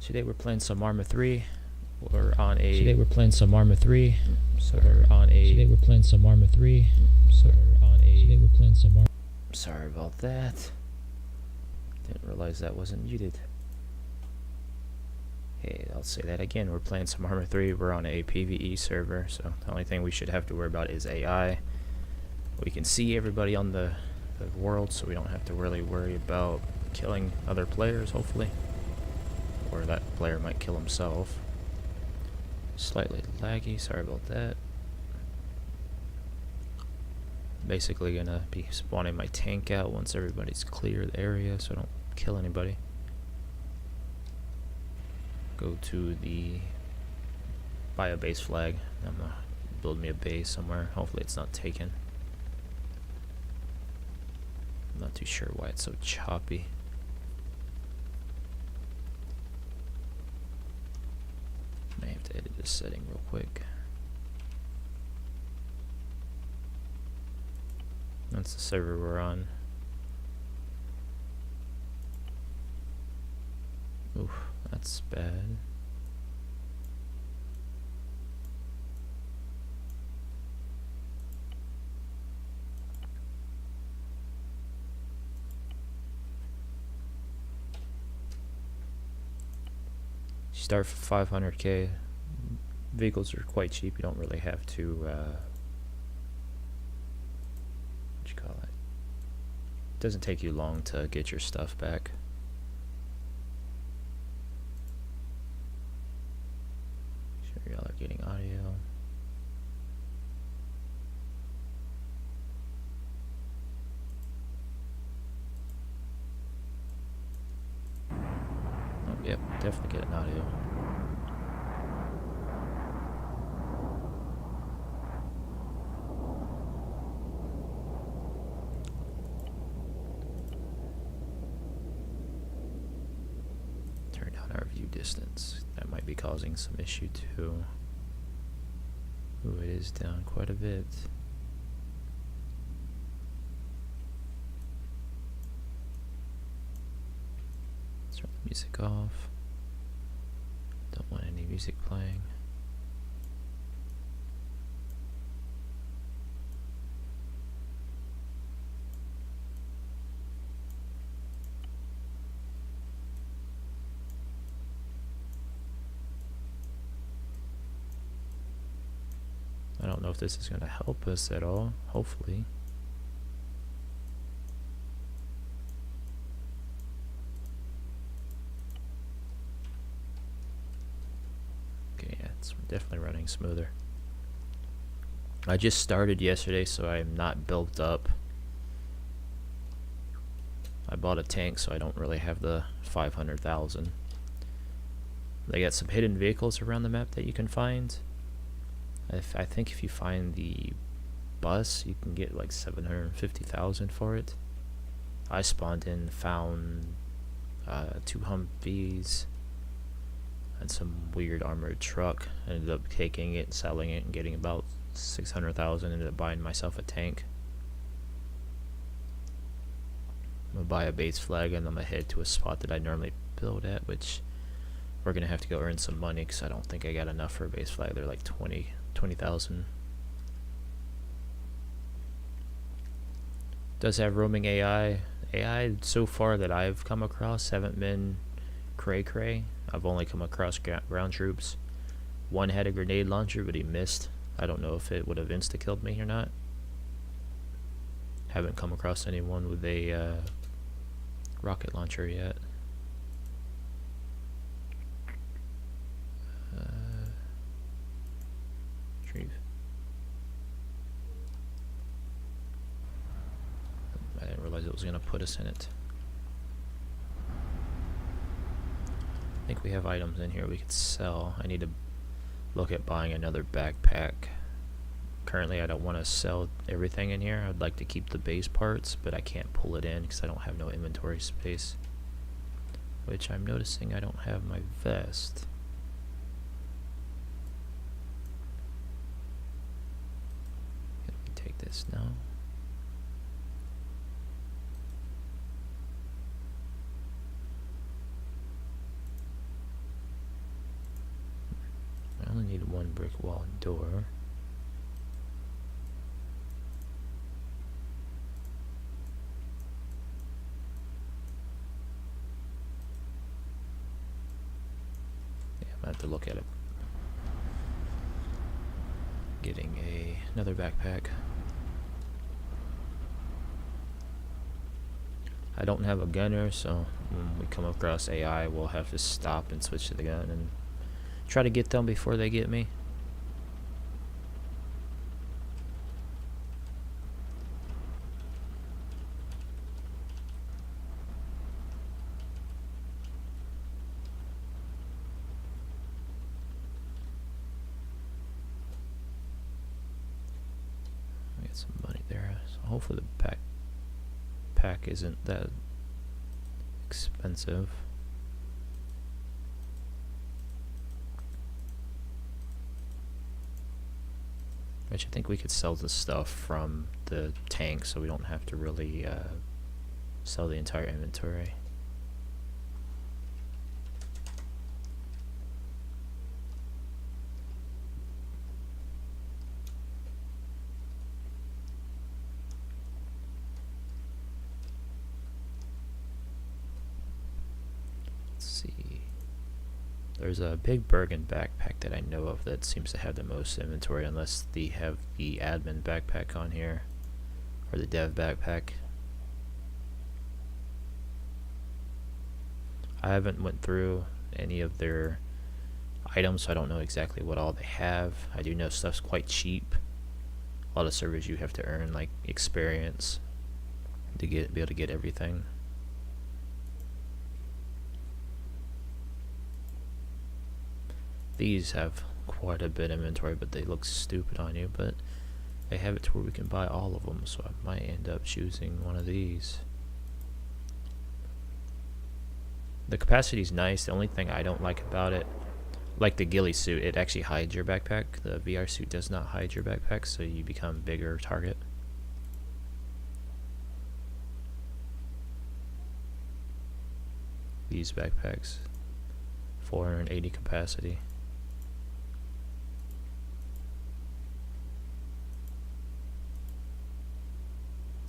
Today we're playing some Arma 3. We're on a... Today we're playing some Arma 3. So we're on a... Today we're playing some Arma 3. So we're on a... Today we're playing some Arma... Sorry about that. Didn't realize that wasn't muted. Hey, I'll say that again. We're playing some Arma 3. We're on a PvE server, so the only thing we should have to worry about is AI. We can see everybody on the world, so we don't have to really worry about killing other players, hopefully. Or that player might kill himself. Slightly laggy, sorry about that. Basically gonna be spawning my tank out once everybody's clear the area so I don't kill anybody. Go to the... buy a base flag. I'm gonna build me a base somewhere. Hopefully it's not taken. I'm not too sure why it's so choppy. May have to edit this setting real quick. That's the server we're on. Oof, that's bad. Start for 500k. Vehicles are quite cheap. You don't really have to what you call it? Doesn't take you long to get your stuff back. Sure y'all are getting audio. Oh, yep, definitely getting audio. Turn down our view distance. That might be causing some issue too. Ooh, it is down quite a bit. Turn the music off. Don't want any music playing. I don't know if this is going to help us at all. Hopefully. Okay, yeah, it's definitely running smoother. I just started yesterday, so I'm not built up. I bought a tank, so I don't really have the 500,000. They got some hidden vehicles around the map that you can find. I think if you find the bus, you can get like 750,000 for it. I spawned in, found 2 Humvees and some weird armored truck. I ended up taking it, selling it, and getting about 600,000. Ended up buying myself a tank. I'm gonna buy a base flag and I'm gonna head to a spot that I normally build at, which we're gonna have to go earn some money because I don't think I got enough for a base flag. They're like 20,000. Does have roaming AI. AI so far that I've come across haven't been cray. I've only come across ground troops. One had a grenade launcher, but he missed. I don't know if it would have insta-killed me or not. Haven't come across anyone with a rocket launcher yet. Retrieve. I didn't realize it was going to put us in it. I think we have items in here we could sell. I need to look at buying another backpack. Currently I don't want to sell everything in here. I'd like to keep the base parts, but I can't pull it in because I don't have no inventory space. Which I'm noticing I don't have my vest. Let me take this now. brick wall and door. Yeah, I'm gonna have to look at it. Getting another backpack. I don't have a gunner, so when we come across AI, we'll have to stop and switch to the gun and try to get them before they get me. Get some money there. So hopefully the backpack isn't that expensive. Which I think we could sell the stuff from the tank, so we don't have to really sell the entire inventory. Let's see. There's a big Bergen backpack that I know of that seems to have the most inventory, unless they have the admin backpack on here, or the dev backpack. I haven't went through any of their items, so I don't know exactly what all they have. I do know stuff's quite cheap. A lot of servers you have to earn like experience to be able to get everything. These have quite a bit of inventory, but they look stupid on you, but they have it to where we can buy all of them, so I might end up choosing one of these. The capacity is nice. The only thing I don't like about it, like the ghillie suit, it actually hides your backpack. The VR suit does not hide your backpack, so you become a bigger target. These backpacks, 480 capacity.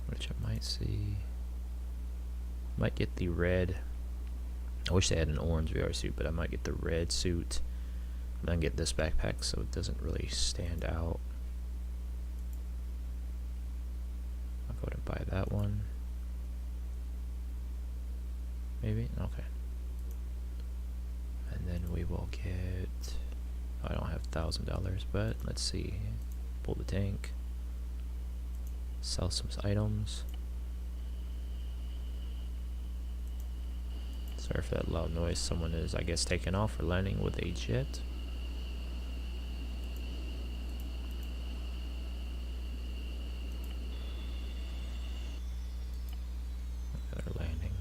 Which I might see. Might get the red. I wish they had an orange VR suit, but I might get the red suit and then get this backpack so it doesn't really stand out. I'll go ahead and buy that one. Maybe? Okay. And then we will get, I don't have $1,000, but let's see. Pull the tank. Sell some items. Sorry for that loud noise. Someone is, I guess, taking off or landing with a jet. They're landing.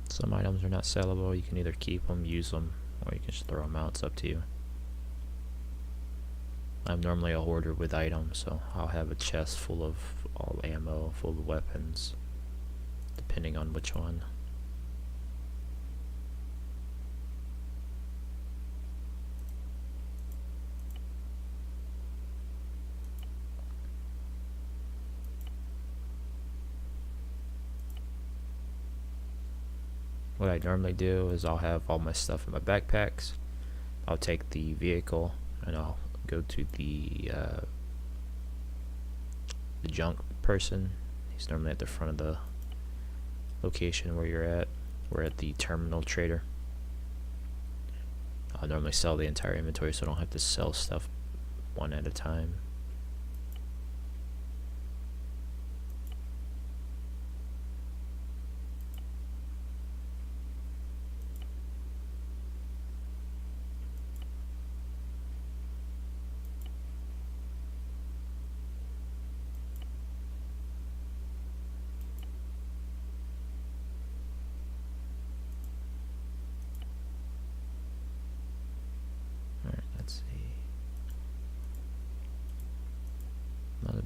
Some items are not sellable. You can either keep them, use them, or you can just throw them out. It's up to you. I'm normally a hoarder with items, so I'll have a chest full of all ammo, full of weapons, depending on which one. What I normally do is I'll have all my stuff in my backpacks. I'll take the vehicle and I'll go to the junk person. He's normally at the front of the location where you're at. We're at the terminal trader. I'll normally sell the entire inventory so I don't have to sell stuff one at a time.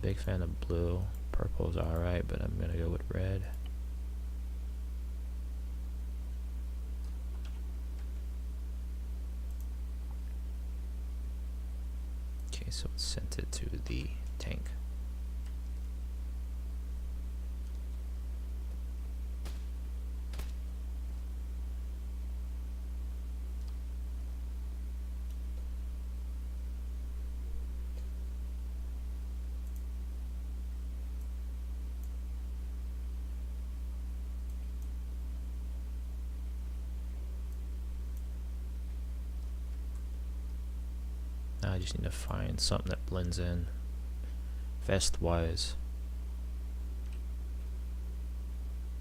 big fan of blue. Purple's alright, but I'm gonna go with red. Okay, so it sent it to the tank. Now I just need to find something that blends in vest wise.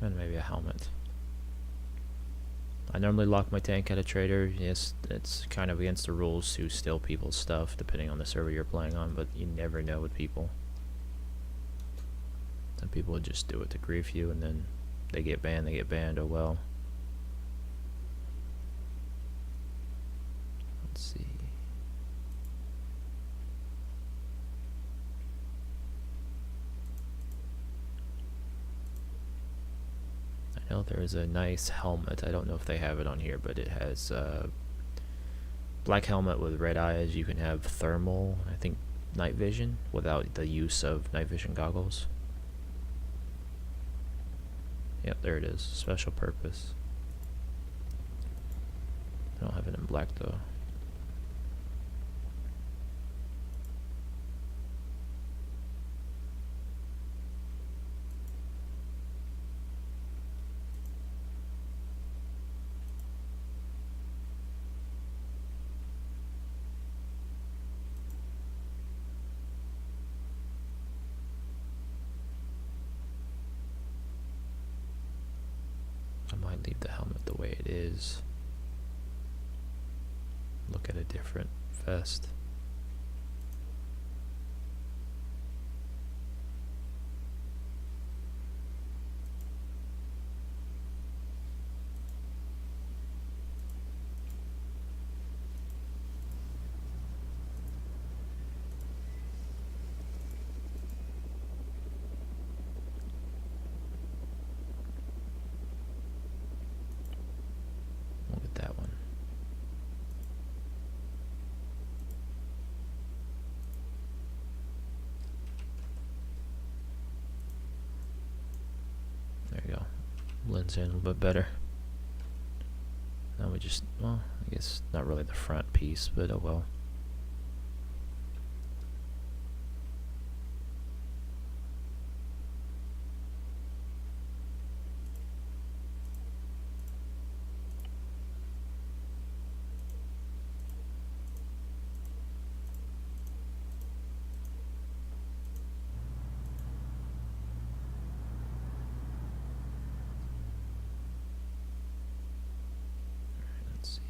And maybe a helmet. I normally lock my tank at a trader. Yes, it's kind of against the rules to steal people's stuff depending on the server you're playing on, but you never know with people. Some people would just do it to grief you and then they get banned, oh well. Let's see. I know there is a nice helmet. I don't know if they have it on here, but it has black helmet with red eyes. You can have thermal, I think night vision, without the use of night vision goggles. Yep, there it is. Special purpose. I don't have it in black though. I might leave the helmet the way it is. Look at a different vest. Look at that one. There you go. Blends in a little bit better. Now we just, well, I guess not really the front piece, but oh well. Let's see.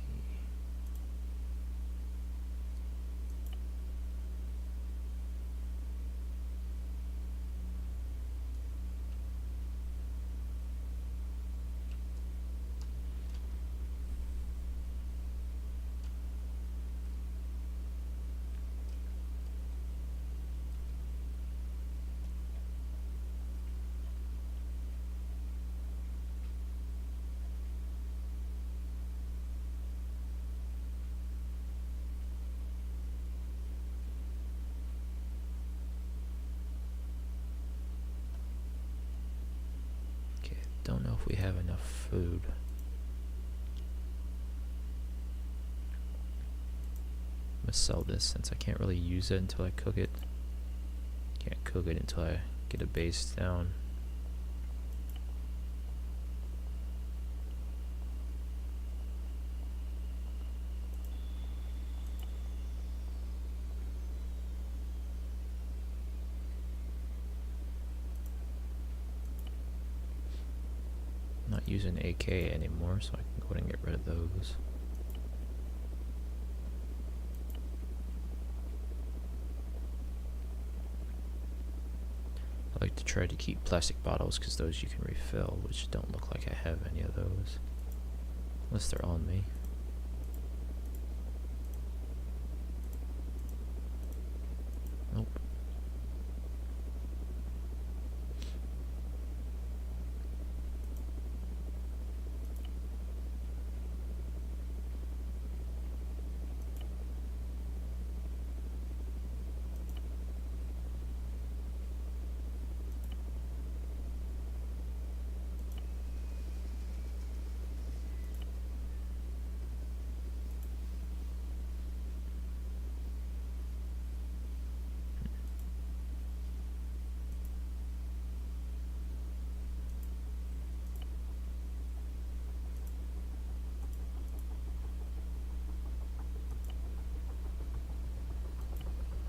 Okay, don't know if we have enough food. I'm gonna sell this since I can't really use it until I cook it. Can't cook it until I get a base down. I'm not using AK anymore, so I can go ahead and get rid of those. I like to try to keep plastic bottles because those you can refill, which don't look like I have any of those. Unless they're on me. Nope.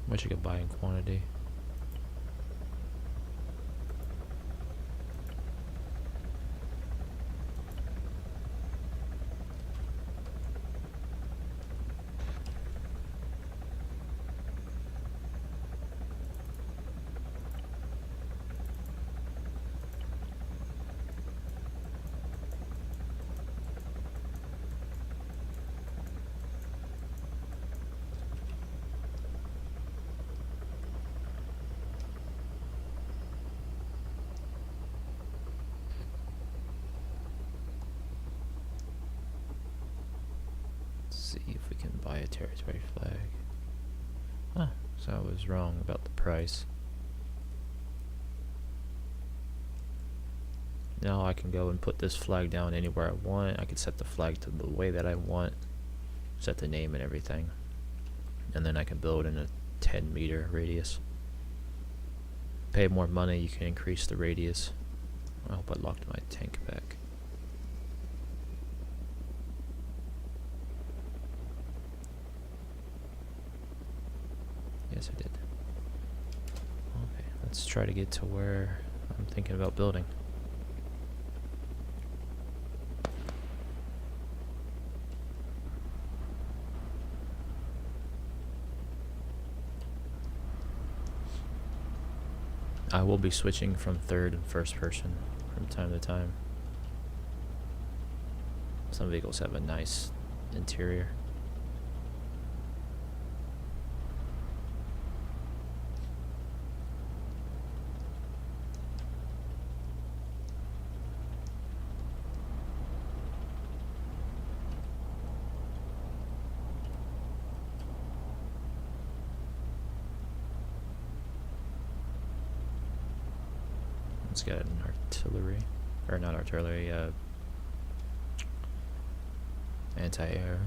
Wish I could buy in quantity. See if we can buy a territory flag. Huh, so I was wrong about the price. Now I can go and put this flag down anywhere I want. I can set the flag to the way that I want, set the name and everything, and then I can build in a 10-meter radius. Pay more money, you can increase the radius. I hope I locked my tank back. Yes, I did. Okay, let's try to get to where I'm thinking about building. I will be switching from third and first person from time to time. Some vehicles have a nice interior. It's got an artillery, or not artillery, anti-air.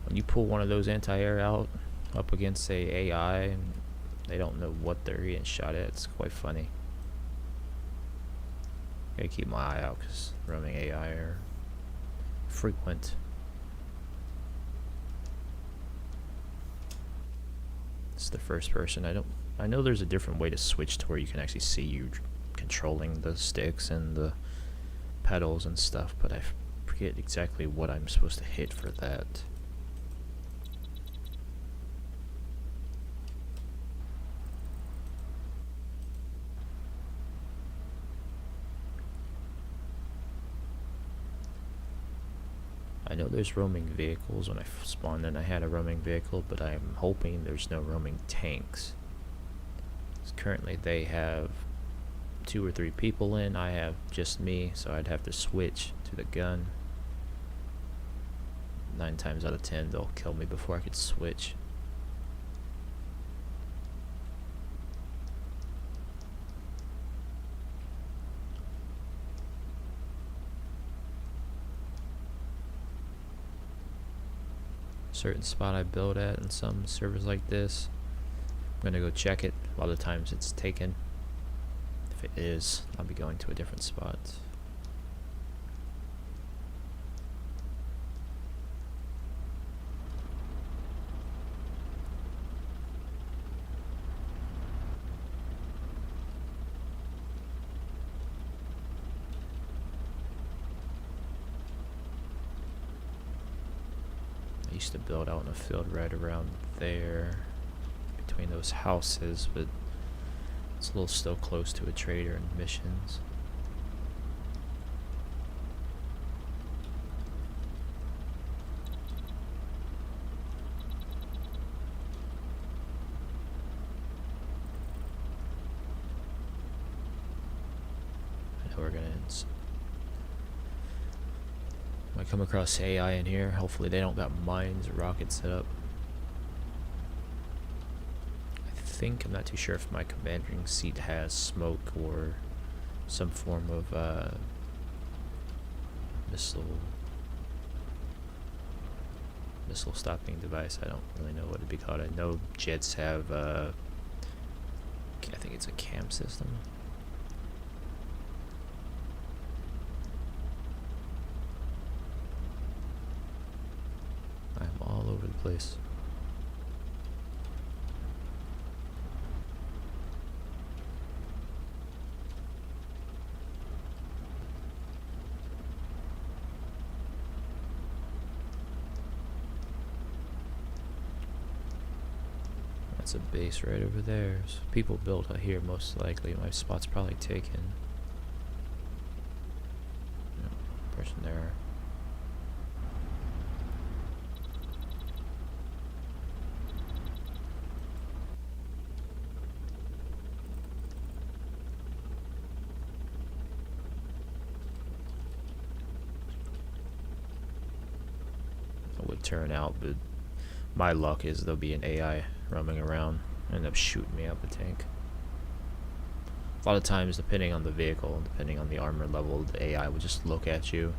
When you pull one of those anti-air out up against a AI and they don't know what they're getting shot at, it's quite funny. Gotta keep my eye out because roaming AI are frequent. It's the first person. I know there's a different way to switch to where you can actually see you controlling the sticks and the pedals and stuff, but I forget exactly what I'm supposed to hit for that. I know there's roaming vehicles. When I spawned in I had a roaming vehicle, but I'm hoping there's no roaming tanks. Currently they have 2 or 3 people in. I have just me, so I'd have to switch to the gun. 9 times out of 10 they'll kill me before I could switch. Certain spot I build at in some servers like this, I'm gonna go check it. A lot of times it's taken. If it is, I'll be going to a different spot. I used to build out in a field right around there, between those houses, but it's a little still close to a trader and missions. I know we're gonna might come across AI in here. Hopefully they don't got mines or rockets set up. I'm not too sure if my commanding seat has smoke or some form of missile stopping device. I don't really know what it'd be called. I know jets have I think it's a cam system. I'm all over the place. That's a base right over there. So people built out here most likely. My spot's probably taken. No, person there. I would turn out, but my luck is there'll be an AI roaming around and end up shooting me out the tank. A lot of times, depending on the vehicle and depending on the armor level, the AI will just look at you.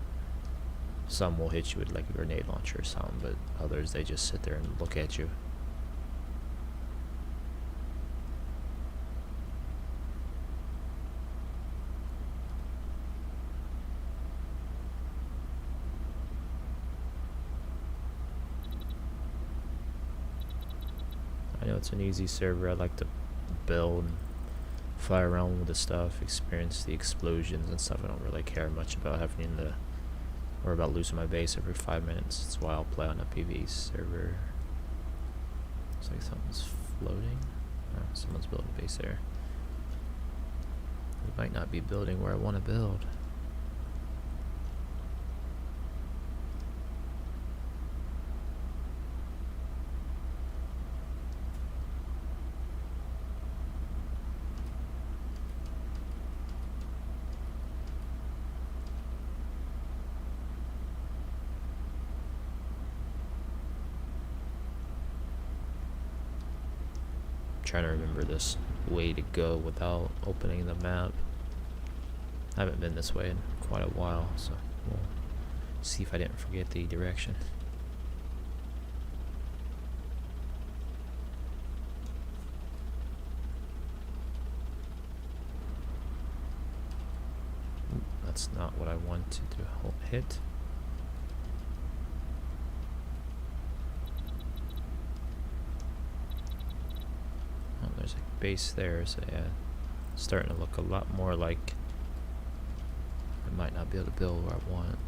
Some will hit you with like a grenade launcher or something, but others they just sit there and look at you. I know it's an easy server. I like to build, fly around with the stuff, experience the explosions and stuff. I don't really care much about having to, or about losing my base every 5 minutes. That's why I'll play on a PvE server. Looks like something's floating. Oh, someone's building a base there. We might not be building where I want to build. Trying to remember this way to go without opening the map. I haven't been this way in quite a while, so we'll see if I didn't forget the direction. Ooh, that's not what I wanted to hit. There's a base there, so yeah, it's starting to look a lot more like I might not be able to build where I want.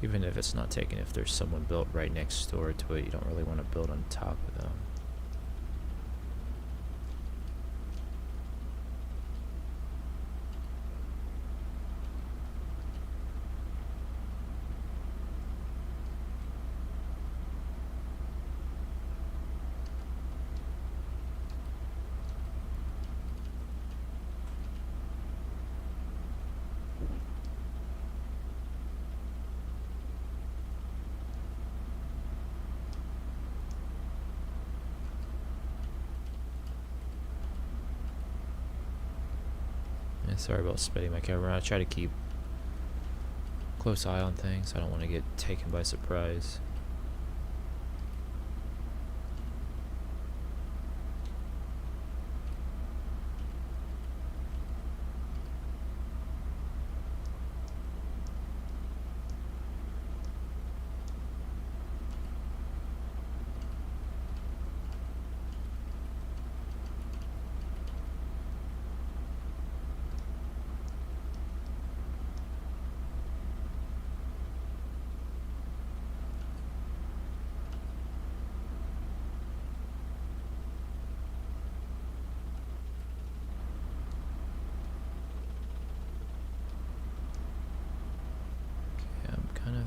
Even if it's not taken, if there's someone built right next door to it, you don't really want to build on top of them. Yeah, sorry about spinning my camera around. I try to keep a close eye on things. I don't want to get taken by surprise.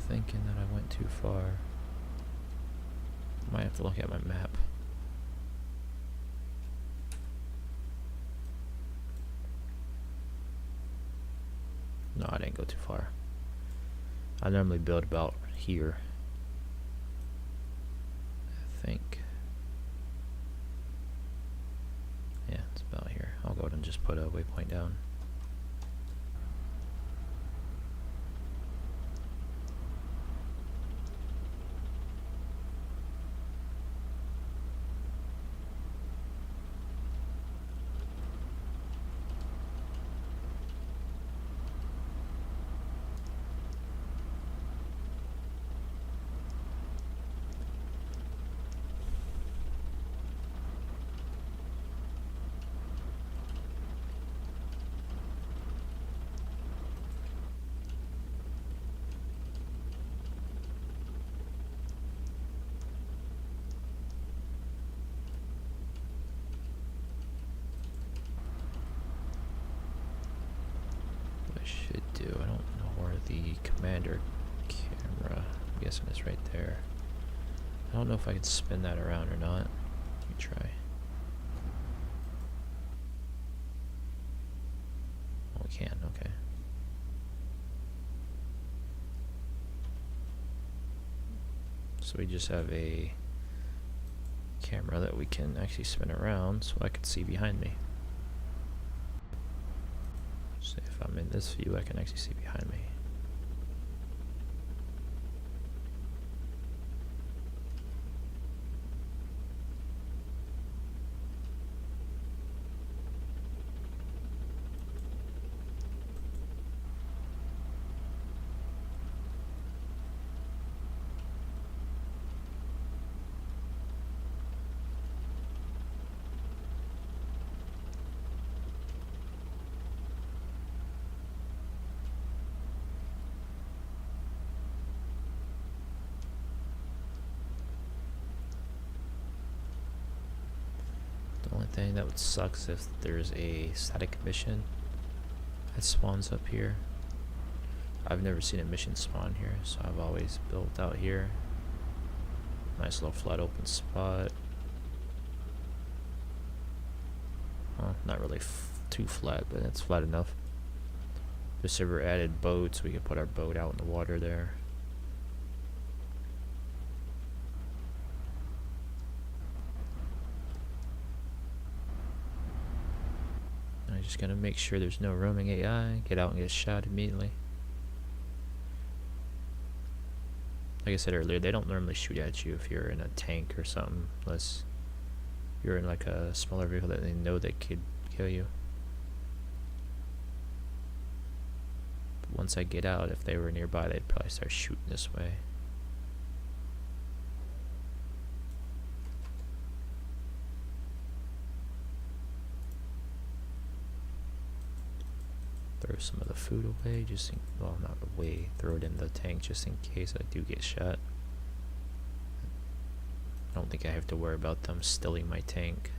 Thinking that I went too far. Might have to look at my map. No, I didn't go too far. I normally build about here, I think. Yeah, it's about here. I'll go ahead and just put a waypoint down. should do, I don't know where the commander camera, I'm guessing it's right there. I don't know if I can spin that around or not. Let me try. Oh, we can, okay. So we just have a camera that we can actually spin around so I can see behind me. So if I'm in this view, I can actually see behind me. The only thing that would suck is if there's a static mission that spawns up here. I've never seen a mission spawn here, so I've always built out here. Nice little flat open spot. Well, not really too flat, but it's flat enough. The server added boats, we could put our boat out in the water there. I'm just gonna make sure there's no roaming AI, get out and get shot immediately. Like I said earlier, they don't normally shoot at you if you're in a tank or something, unless you're in like a smaller vehicle that they know that could kill you. But once I get out, if they were nearby, they'd probably start shooting this way. Throw some of the food away, just in, well, not away, throw it in the tank just in case I do get shot. I don't think I have to worry about them stealing my tank.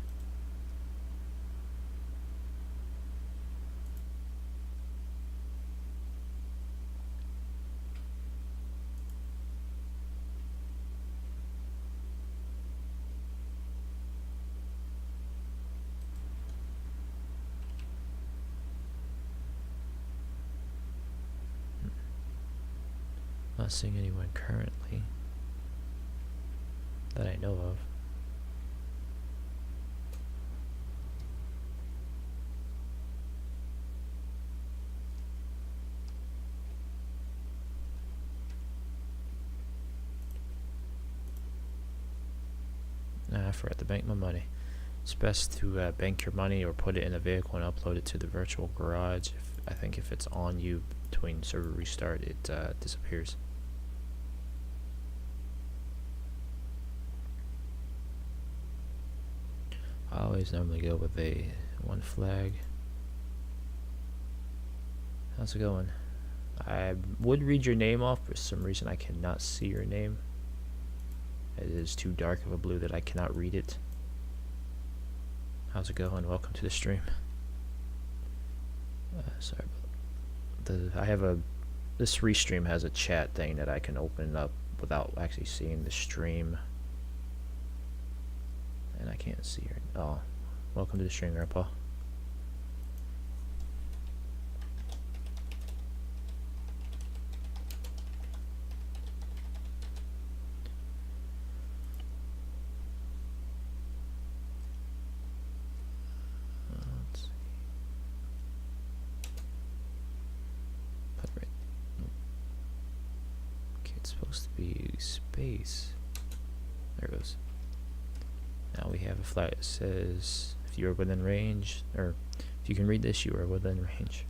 Not seeing anyone currently that I know of. I forgot to bank my money. It's best to bank your money or put it in a vehicle and upload it to the virtual garage. I think if it's on you between server restart, it disappears. I always normally go with a one flag. How's it going? I would read your name off, but for some reason I cannot see your name. It is too dark of a blue that I cannot read it. How's it going? Welcome to the stream. Sorry about I have a, this restream has a chat thing that I can open up without actually seeing the stream. And I can't see her. Oh, welcome to the stream, Grandpa. Let's see. Put right. Nope. Okay, it's supposed to be space. There it goes. Now we have a flag that says if you are within range, or if you can read this, you are within range.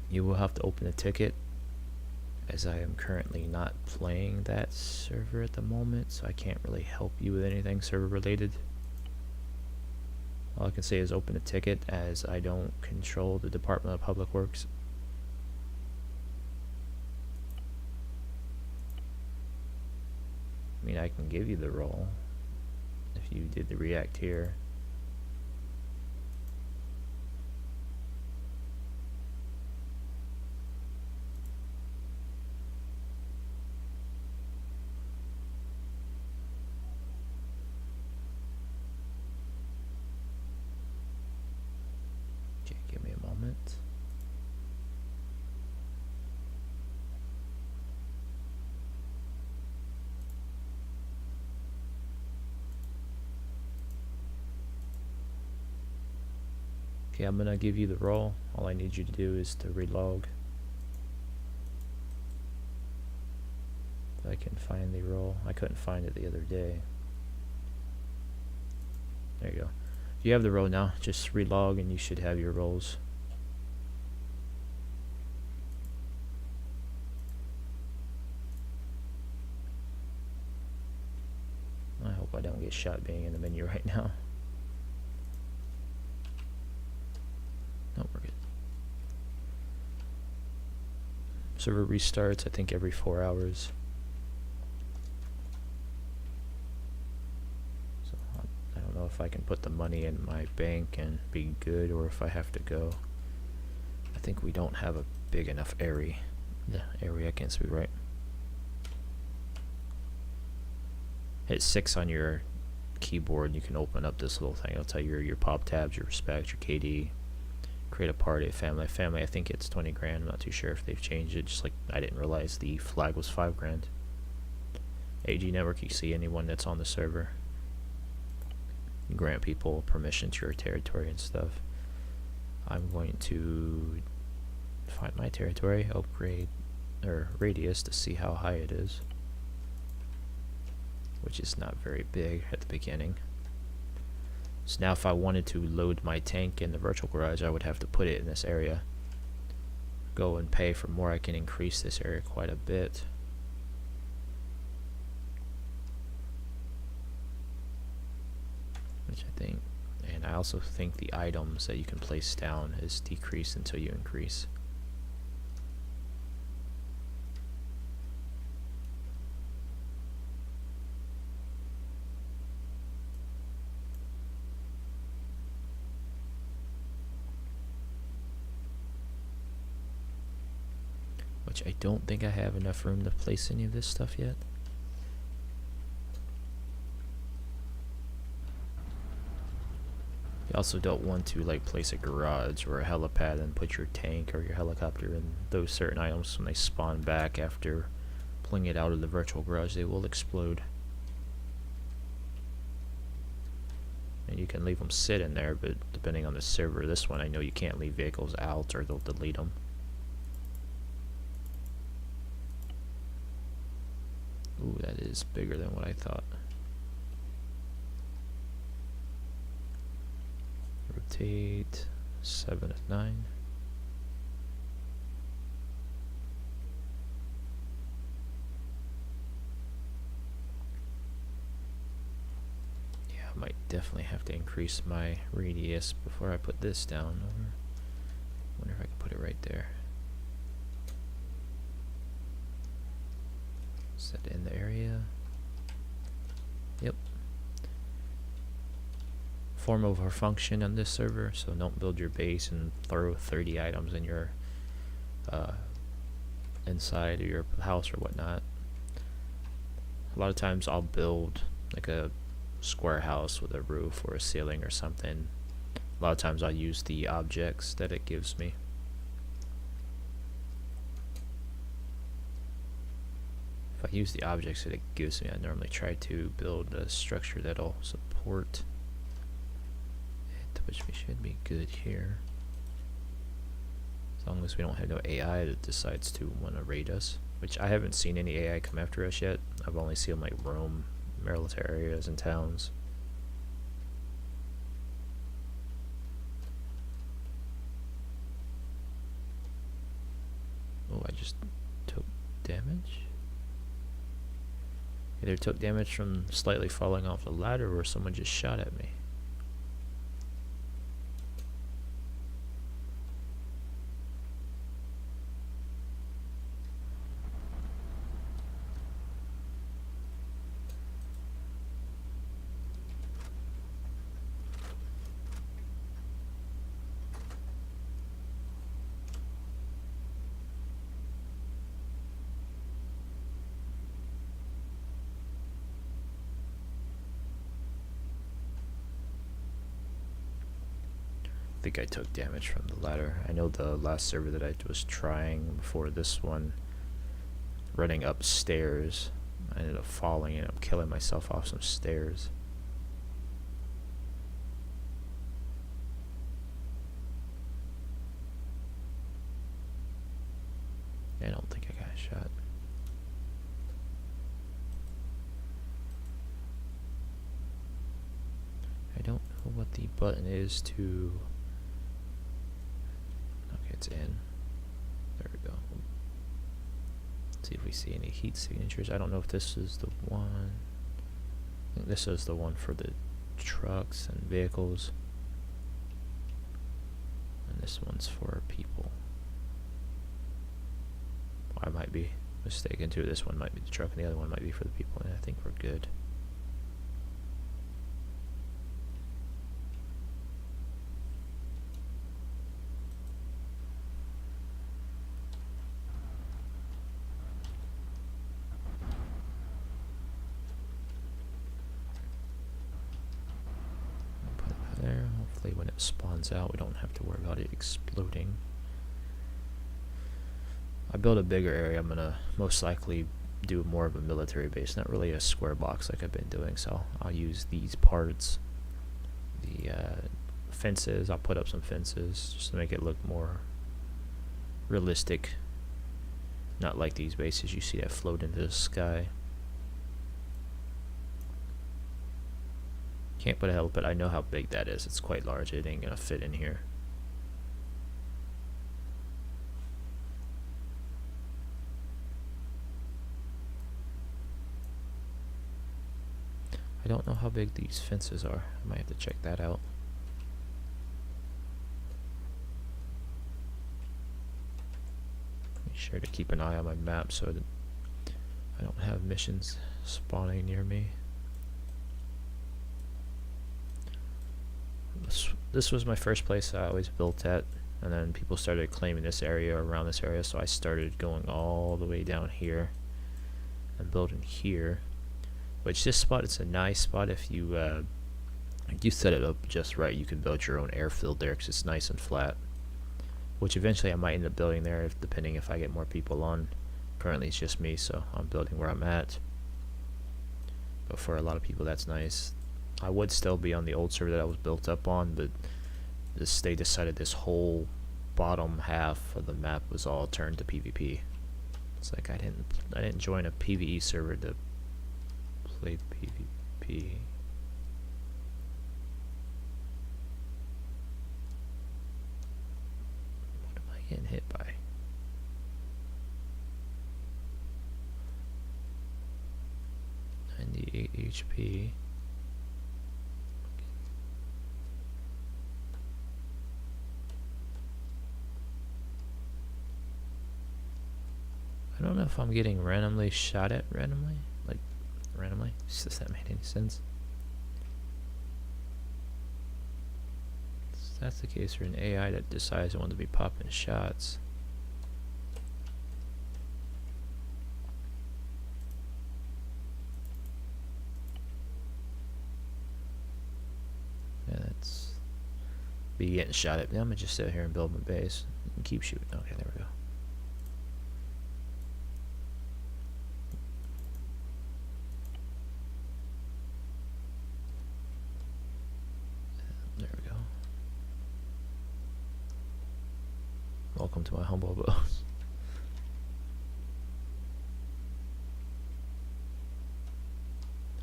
You will have to open a ticket, as I am currently not playing that server at the moment, so I can't really help you with anything server related. All I can say is open a ticket, as I don't control the Department of Public Works. I mean, I can give you the roll if you did the react here. Okay, give me a moment. Okay, I'm gonna give you the roll. All I need you to do is to relog. If I can find the roll. I couldn't find it the other day. There you go. You have the roll now. Just relog and you should have your rolls. I hope I don't get shot being in the menu right now. No, we're good. Server restarts, I think, every 4 hours. So I don't know if I can put the money in my bank and be good, or if I have to go. I think we don't have a big enough area. The area, I can't speak right. Hit 6 on your keyboard and you can open up this little thing. It'll tell you your pop tabs, your respect, your KD. Create a party, a family. Family, I think it's 20 grand. I'm not too sure if they've changed it. Just like I didn't realize the flag was 5 grand. AG network, you see anyone that's on the server. You grant people permission to your territory and stuff. I'm going to find my territory, upgrade or radius to see how high it is, which is not very big at the beginning. So now if I wanted to load my tank in the virtual garage, I would have to put it in this area. Go and pay for more. I can increase this area quite a bit. Which I think, and I also think the items that you can place down is decreased until you increase. Which I don't think I have enough room to place any of this stuff yet. You also don't want to like place a garage or a helipad and put your tank or your helicopter in those certain items. When they spawn back after pulling it out of the virtual garage, they will explode. And you can leave them sit in there, but depending on the server, this one I know you can't leave vehicles out or they'll delete them. Ooh, that is bigger than what I thought. Rotate 7 of 9. Yeah, I might definitely have to increase my radius before I put this down. Wonder if I can put it right there. Set it in the area. Yep. Form over function on this server, so don't build your base and throw 30 items in your inside of your house or whatnot. A lot of times I'll build like a square house with a roof or a ceiling or something. A lot of times I'll use the objects that it gives me. If I use the objects that it gives me, I normally try to build a structure that'll support it, which we should be good here. As long as we don't have no AI that decides to want to raid us, which I haven't seen any AI come after us yet. I've only seen them like roam military areas and towns. Oh, I just took damage? Either took damage from slightly falling off the ladder or someone just shot at me. think I took damage from the ladder. I know the last server that I was trying before this one, running upstairs, I ended up falling and I'm killing myself off some stairs. I don't think I got shot. I don't know what the button is to... Okay, it's in. There we go. Let's see if we see any heat signatures. I don't know if this is the one. I think this is the one for the trucks and vehicles. And this one's for people. I might be mistaken too. This one might be the truck and the other one might be for the people, and I think we're good. Put it there. Hopefully when it spawns out we don't have to worry about it exploding. I build a bigger area, I'm gonna most likely do more of a military base, not really a square box like I've been doing, so I'll use these parts. The fences, I'll put up some fences just to make it look more realistic, not like these bases you see that float into the sky. Can't put a help, but I know how big that is. It's quite large. It ain't gonna fit in here. I don't know how big these fences are. I might have to check that out. Make sure to keep an eye on my map so that I don't have missions spawning near me. This was my first place I always built at, and then people started claiming this area or around this area, so I started going all the way down here and building here. Which this spot, it's a nice spot if you set it up just right. You can build your own airfield there because it's nice and flat. Which eventually I might end up building there, depending if I get more people on. Currently it's just me, so I'm building where I'm at. But for a lot of people that's nice. I would still be on the old server that I was built up on, but they decided this whole bottom half of the map was all turned to PvP. It's like I didn't join a PvE server to play PvP. What am I getting hit by? .98 HP. I don't know if I'm getting randomly shot at randomly. Like, randomly? Does that make any sense? If that's the case for an AI that decides it wants to be popping shots. Yeah, that's be getting shot at. I'm gonna just sit here and build my base and keep shooting. Okay, there we go. Welcome to my humble abode.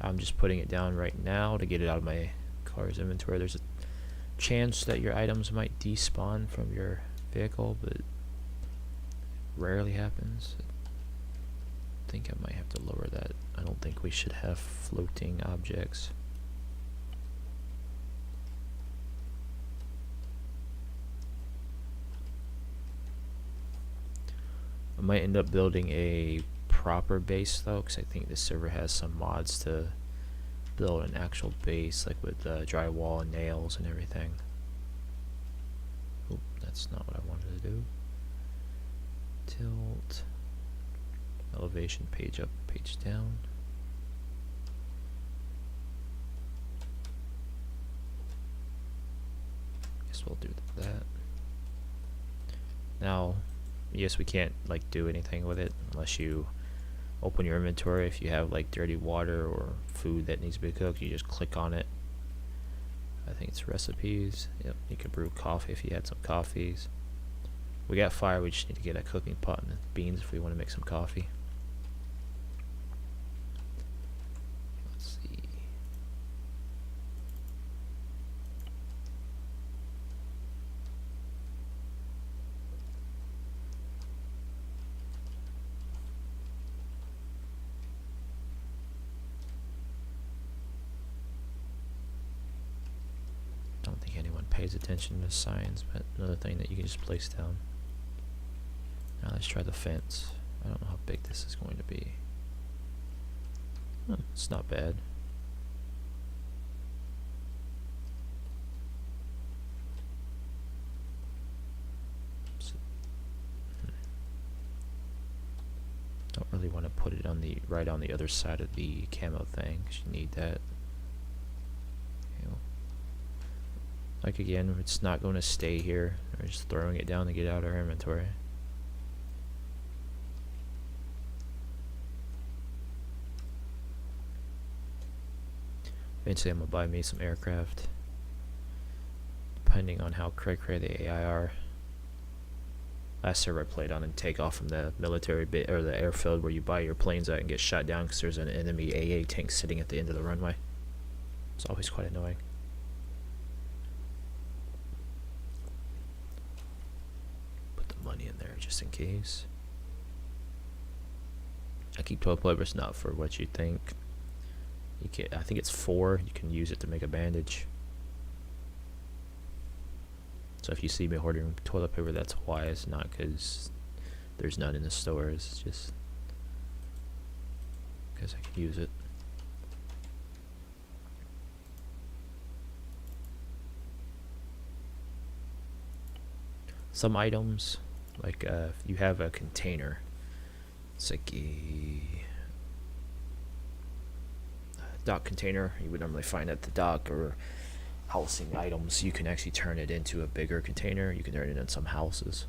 I'm just putting it down right now to get it out of my car's inventory. There's a chance that your items might despawn from your vehicle, but it rarely happens. I think I might have to lower that. I don't think we should have floating objects. I might end up building a proper base though, because I think this server has some mods to build an actual base, like with drywall and nails and everything. Oop, that's not what I wanted to do. Tilt. Elevation, page up, page down. Guess as well do that. Now, yes, we can't like do anything with it unless you open your inventory. If you have like dirty water or food that needs to be cooked, you just click on it. I think it's recipes. Yep, you can brew coffee if you had some coffees. We got fire, we just need to get a cooking pot and beans if we want to make some coffee. Let's see. Don't think anyone pays attention to signs, but another thing that you can just place down. Now let's try the fence. I don't know how big this is going to be. It's not bad. Don't really want to put it on the right on the other side of the camo thing, 'cause you need that. Like again, it's not going to stay here. We're just throwing it down to get out our inventory. Eventually I'm gonna buy me some aircraft. Depending on how cray-cray the AI are. Last server I played on and take off from the military bit or the airfield where you buy your planes out and get shot down because there's an enemy AA tank sitting at the end of the runway. It's always quite annoying. Put the money in there just in case. I keep 12 players, not for what you think. You can, I think it's 4. You can use it to make a bandage. So if you see me hoarding toilet paper, that's why. It's not because there's none in the stores. It's just because I can use it. Some items, like if you have a container, it's like a dock container you would normally find at the dock, or housing items, you can actually turn it into a bigger container. You can turn it in some houses.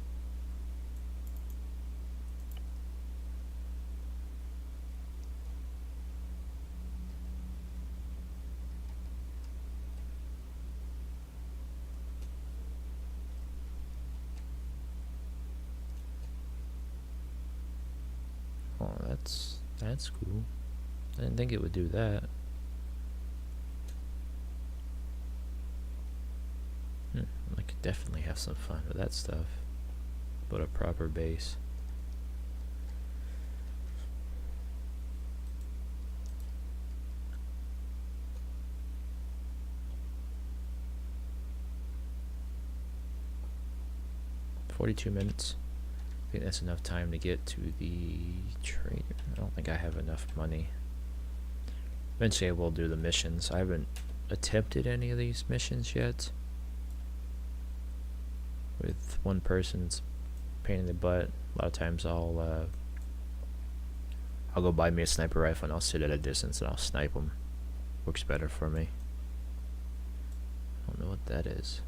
Oh, that's cool. I didn't think it would do that. I could definitely have some fun with that stuff. But a proper base. $42 minutes. I think that's enough time to get to the trader. I don't think I have enough money. Eventually I will do the missions. I haven't attempted any of these missions yet. With one person, it's a pain in the butt. A lot of times I'll go buy me a sniper rifle and I'll sit at a distance and I'll snipe them. Works better for me. I don't know what that is.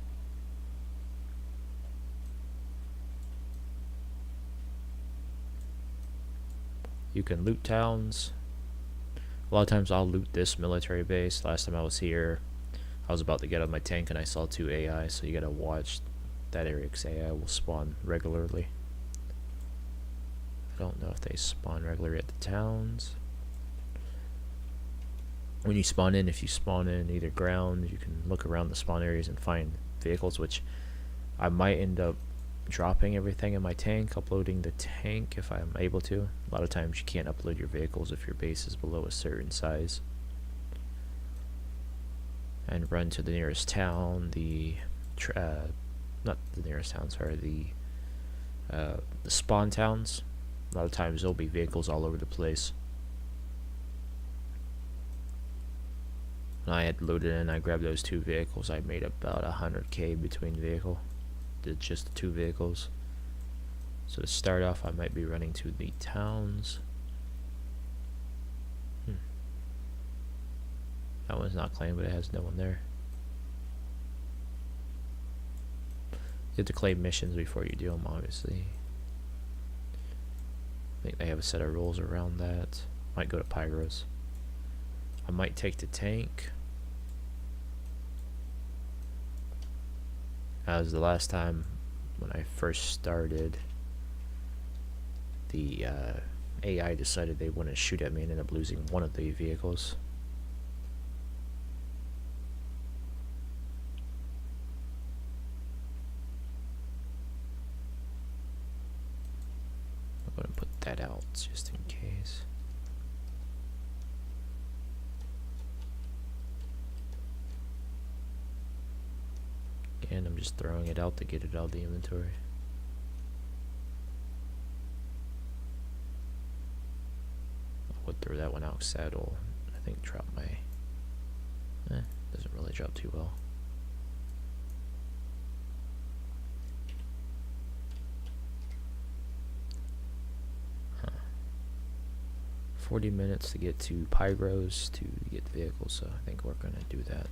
You can loot towns. A lot of times I'll loot this military base. Last time I was here, I was about to get on my tank and I saw 2 AI, so you gotta watch that area because AI will spawn regularly. I don't know if they spawn regularly at the towns. When you spawn in, if you spawn in either ground, you can look around the spawn areas and find vehicles, which I might end up dropping everything in my tank, uploading the tank if I'm able to. A lot of times you can't upload your vehicles if your base is below a certain size. And run to the nearest town, not the nearest town, sorry, the spawn towns. A lot of times there'll be vehicles all over the place. When I had loaded in, I grabbed those 2 vehicles. I made about 100k between vehicle. Did just the 2 vehicles. So to start off, I might be running to the towns. That one's not claimed, but it has no one there. You have to claim missions before you do them, obviously. I think they have a set of rules around that. Might go to Pyros. I might take the tank. As the last time when I first started, the AI decided they wanted to shoot at me and ended up losing one of the vehicles. I'm going to put that out just in case. And I'm just throwing it out to get it out of the inventory. I would throw that one out, saddle. I think drop my... doesn't really drop too well. Huh. 40 minutes to get to Pyros to get the vehicle, so I think we're gonna do that.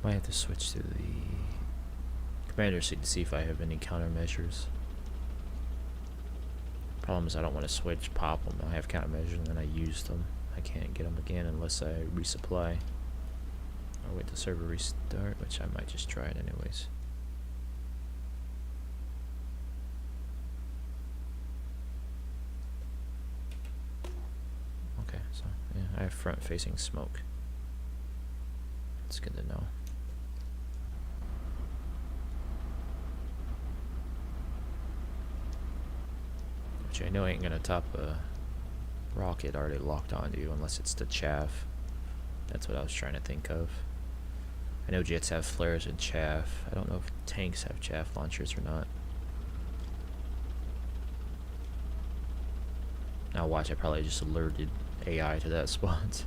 Might have to switch to the commander seat to see if I have any countermeasures. Problem is I don't want to switch, pop them. I have countermeasures and then I use them. I can't get them again unless I resupply. I'll wait till server restart, which I might just try it anyways. Okay, so yeah, I have front-facing smoke. It's good to know. Which I know ain't gonna top a rocket already locked onto you unless it's the chaff. That's what I was trying to think of. I know jets have flares and chaff. I don't know if tanks have chaff launchers or not. Now watch, I probably just alerted AI to that spot.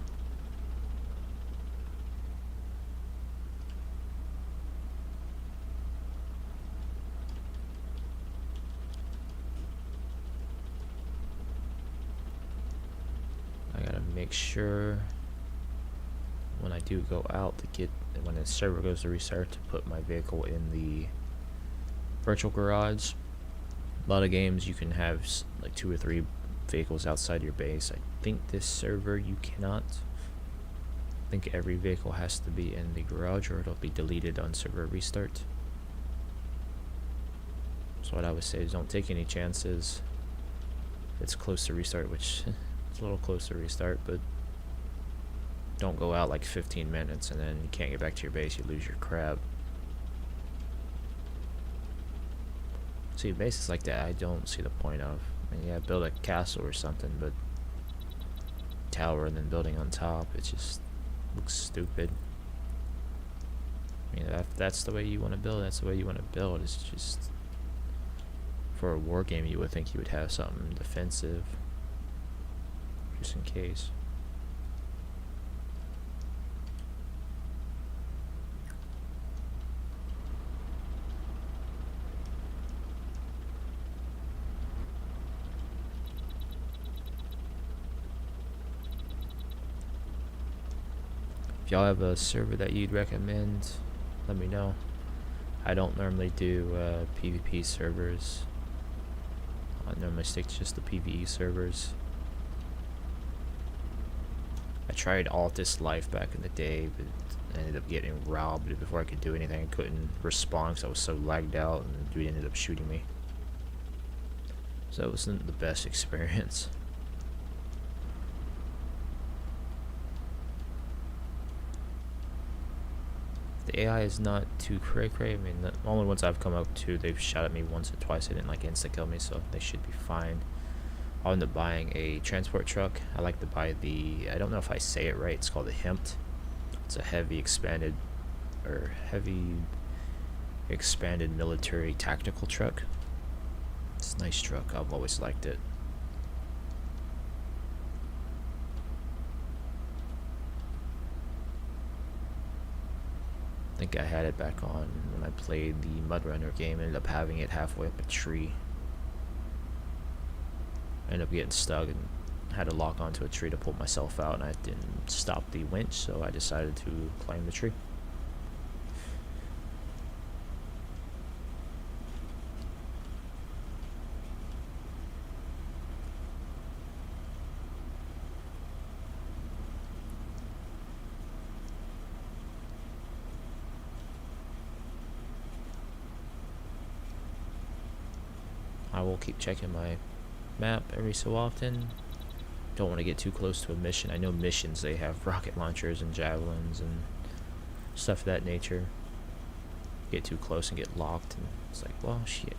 I gotta make sure when I do go out to get, when the server goes to restart, to put my vehicle in the virtual garage. A lot of games you can have like 2 or 3 vehicles outside your base. I think this server you cannot. I think every vehicle has to be in the garage or it'll be deleted on server restart. So what I would say is don't take any chances. It's close to restart, which it's a little close to restart, but don't go out like 15 minutes and then you can't get back to your base, you lose your crab. See, bases like that I don't see the point of. I mean, yeah, build a castle or something, but tower and then building on top, it just looks stupid. I mean, if that's the way you want to build, that's the way you want to build. It's just, for a war game you would think you would have something defensive, just in case. If y'all have a server that you'd recommend, let me know. I don't normally do PvP servers. I normally stick to just the PvE servers. I tried Altus Life back in the day, but I ended up getting robbed before I could do anything. I couldn't respond because I was so lagged out, and the dude ended up shooting me. So it wasn't the best experience. The AI is not too cray-cray. I mean, the only ones I've come up to, they've shot at me once or twice. They didn't like insta-kill me, so they should be fine. I'll end up buying a transport truck. I like to buy the, I don't know if I say it right, it's called a HEMT. It's a heavy expanded military tactical truck. It's a nice truck. I've always liked it. I think I had it back on when I played the Mud Runner game. Ended up having it halfway up a tree. Ended up getting stuck and had to lock onto a tree to pull myself out, and I didn't stop the winch, so I decided to climb the tree. I will keep checking my map every so often. Don't want to get too close to a mission. I know missions, they have rocket launchers and javelins and stuff of that nature. Get too close and get locked, and it's like, well, shit.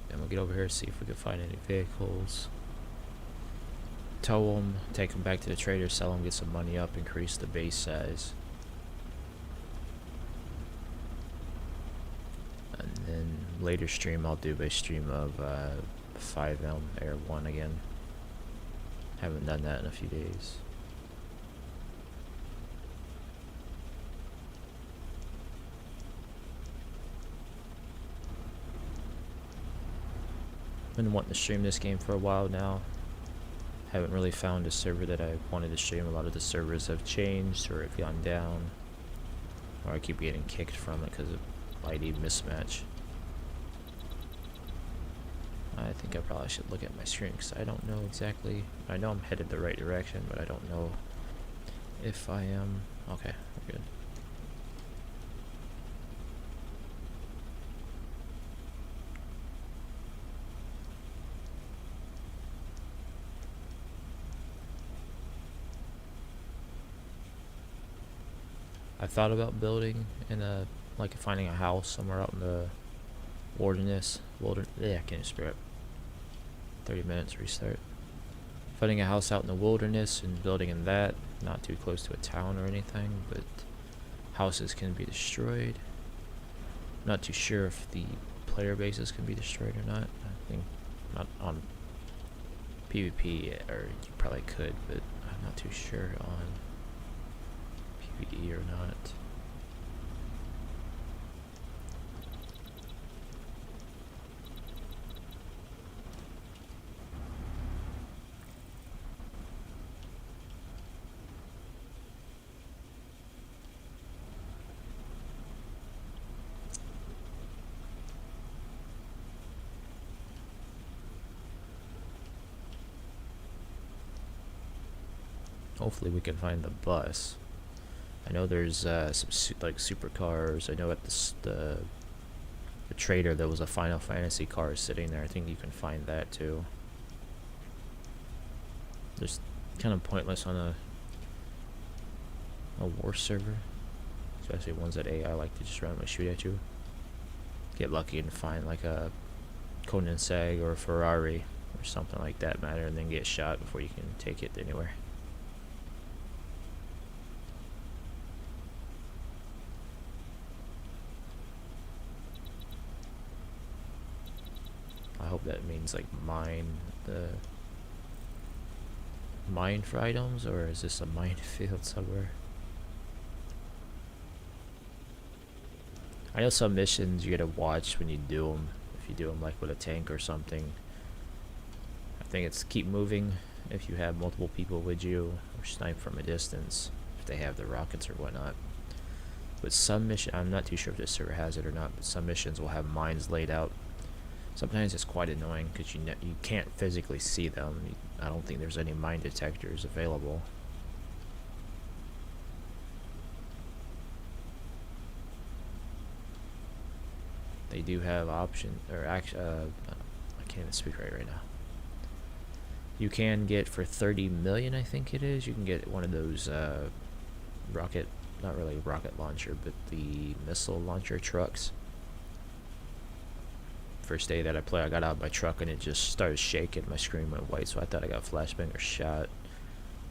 And we'll get over here, see if we can find any vehicles. Tow them, take them back to the trader, sell them, get some money up, increase the base size. And then later stream, I'll do a stream of 5M Air 1 again. Haven't done that in a few days. Been wanting to stream this game for a while now. Haven't really found a server that I wanted to stream. A lot of the servers have changed or have gone down, or I keep getting kicked from it because of ID mismatch. I think I probably should look at my screen because I don't know exactly. I know I'm headed the right direction, but I don't know if I am. Okay, we're good. I thought about building in a, like finding a house somewhere out in the wilderness. Yeah, I can't spare it. 30 minutes restart. Finding a house out in the wilderness and building in that, not too close to a town or anything, but houses can be destroyed. Not too sure if the player bases can be destroyed or not. I think not on PvP, or you probably could, but I'm not too sure on PvE or not. Hopefully we can find the bus. I know there's some like supercars. I know at the trader there was a Final Fantasy car sitting there. I think you can find that too. Just kind of pointless on a war server, especially ones that AI like to just randomly shoot at you. Get lucky and find like a Koenigsegg or a Ferrari or something like that matter, and then get shot before you can take it anywhere. I hope that means like mine for items, or is this a minefield somewhere? I know some missions you gotta watch when you do them. If you do them like with a tank or something, I think it's keep moving if you have multiple people with you, or snipe from a distance if they have the rockets or whatnot. But some mission, I'm not too sure if this server has it or not, but some missions will have mines laid out. Sometimes it's quite annoying because you can't physically see them. I don't think there's any mine detectors available. They do have option, or actually, I can't even speak right now. You can get for 30 million, I think it is. You can get one of those rocket, not really rocket launcher, but the missile launcher trucks. First day that I played, I got out of my truck and it just started shaking. My screen went white, so I thought I got flashbang or shot.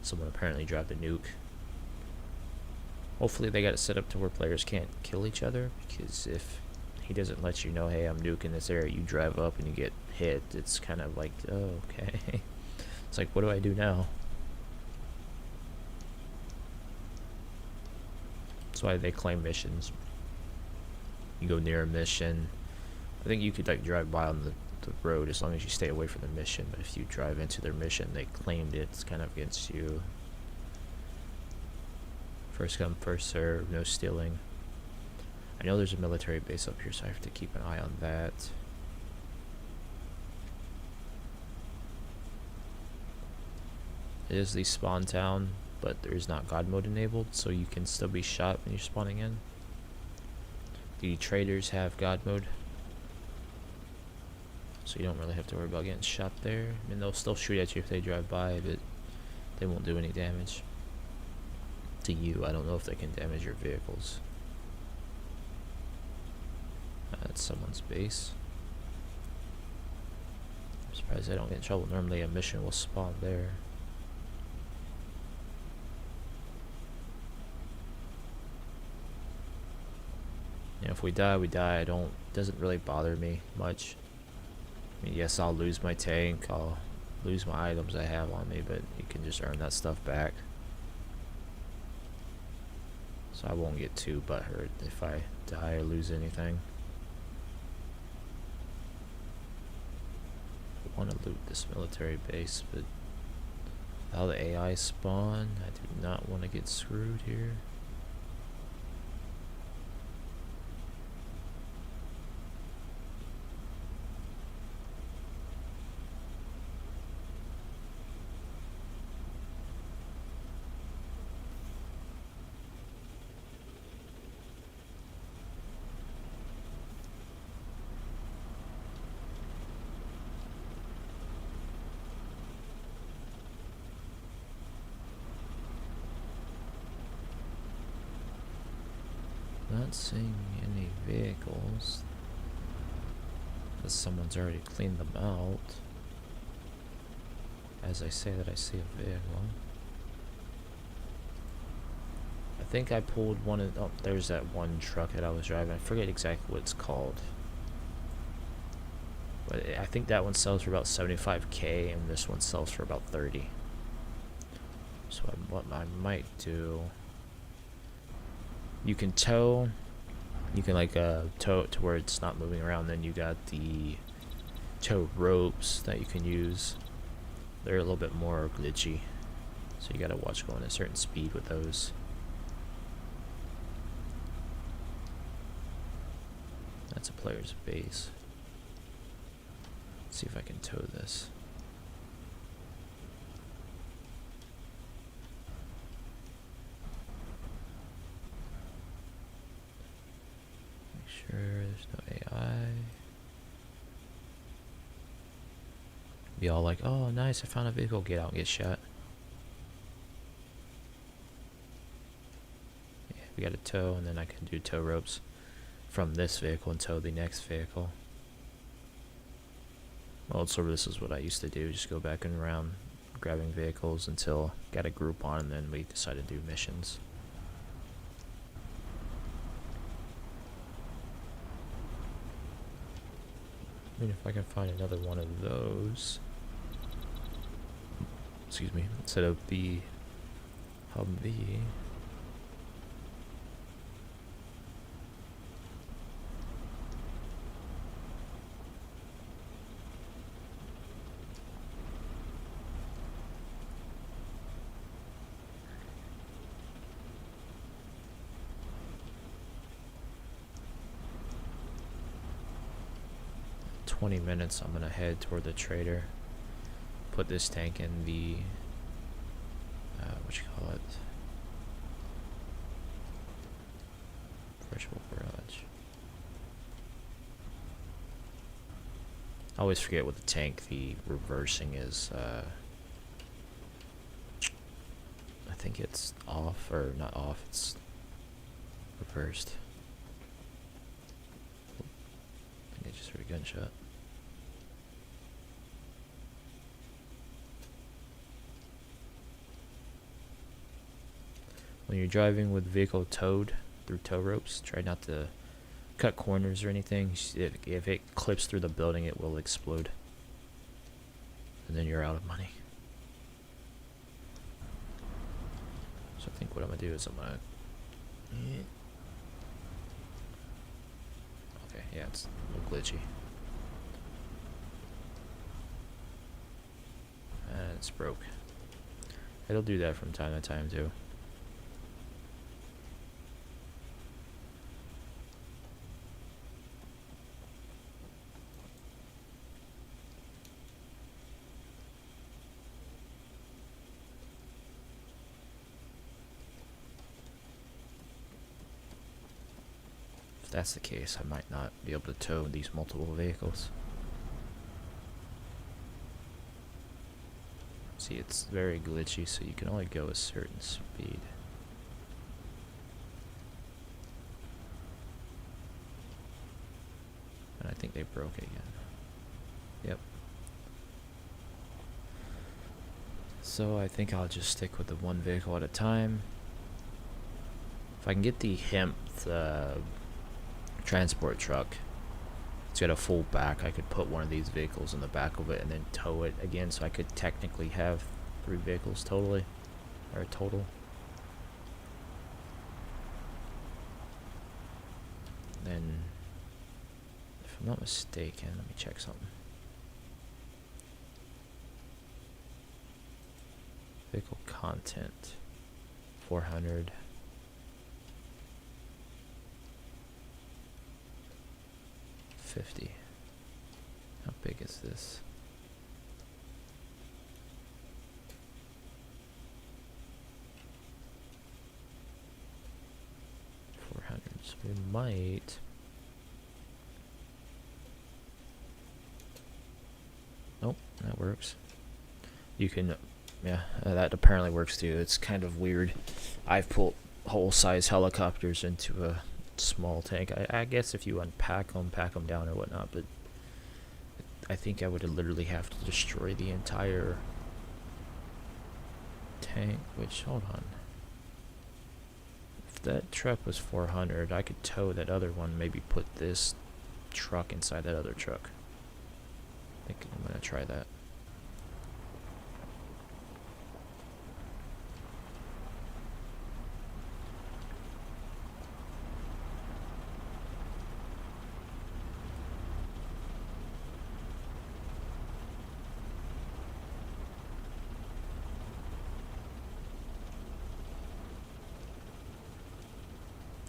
Someone apparently dropped a nuke. Hopefully they got it set up to where players can't kill each other, because if he doesn't let you know, hey, I'm nuking this area, you drive up and you get hit, it's kind of like, oh, okay. It's like, what do I do now? That's why they claim missions. You go near a mission, I think you could like drive by on the road as long as you stay away from the mission, but if you drive into their mission, they claimed it's kind of against you. First come, first serve, no stealing. I know there's a military base up here, so I have to keep an eye on that. It is the spawn town, but there is not God mode enabled, so you can still be shot when you're spawning in. The traders have God mode, so you don't really have to worry about getting shot there. I mean, they'll still shoot at you if they drive by, but they won't do any damage to you. I don't know if they can damage your vehicles. That's someone's base. I'm surprised I don't get in trouble. Normally a mission will spawn there. You know, if we die, we die. Doesn't really bother me much. I mean, yes, I'll lose my tank, I'll lose my items I have on me, but you can just earn that stuff back. So I won't get too butthurt if I die or lose anything. I want to loot this military base, but how the AI spawn, I do not want to get screwed here. Not seeing any vehicles, unless someone's already cleaned them out. As I say that, I see a vehicle. I think I pulled one of, oh, there's that one truck that I was driving. I forget exactly what it's called, but I think that one sells for about 75k and this one sells for about 30. So what I might do, you can tow, you can like tow it to where it's not moving around. Then you got the tow ropes that you can use. They're a little bit more glitchy, so you gotta watch going at a certain speed with those. That's a player's base. Let's see if I can tow this. Sure, there's no AI. Be all like, oh nice, I found a vehicle, get out and get shot. Yeah, we got a tow, and then I can do tow ropes from this vehicle and tow the next vehicle. Well, so this is what I used to do, just go back and around grabbing vehicles until got a group on, and then we decided to do missions. I mean, if I can find another one of those, excuse me, instead of the Humvee. 20 minutes, I'm gonna head toward the trader. Put this tank in the what you call it? Virtual garage. I always forget with the tank the reversing is. I think it's off, or not off, it's reversed. I think I just heard a gunshot. When you're driving with vehicle towed through tow ropes, try not to cut corners or anything. If it clips through the building, it will explode. And then you're out of money. So I think what I'm going to do is I'm going to... Okay, yeah, it's a little glitchy. And it's broke. It'll do that from time to time too. If that's the case, I might not be able to tow these multiple vehicles. See, it's very glitchy, so you can only go a certain speed. And I think they broke again. Yep. So I think I'll just stick with the one vehicle at a time. If I can get the hemp transport truck, it's got a full back, I could put one of these vehicles in the back of it and then tow it again, so I could technically have 3 vehicles totally, or total. Then, if I'm not mistaken, let me check something. Vehicle content, 400. $50. How big is this? $400. So we might. Nope, that works. You can, yeah, that apparently works too. It's kind of weird. I've pulled whole size helicopters into a small tank. I guess if you unpack them, pack them down or whatnot, but I think I would literally have to destroy the entire tank, which, hold on. If that truck was 400, I could tow that other one, maybe put this truck inside that other truck. I think I'm gonna try that.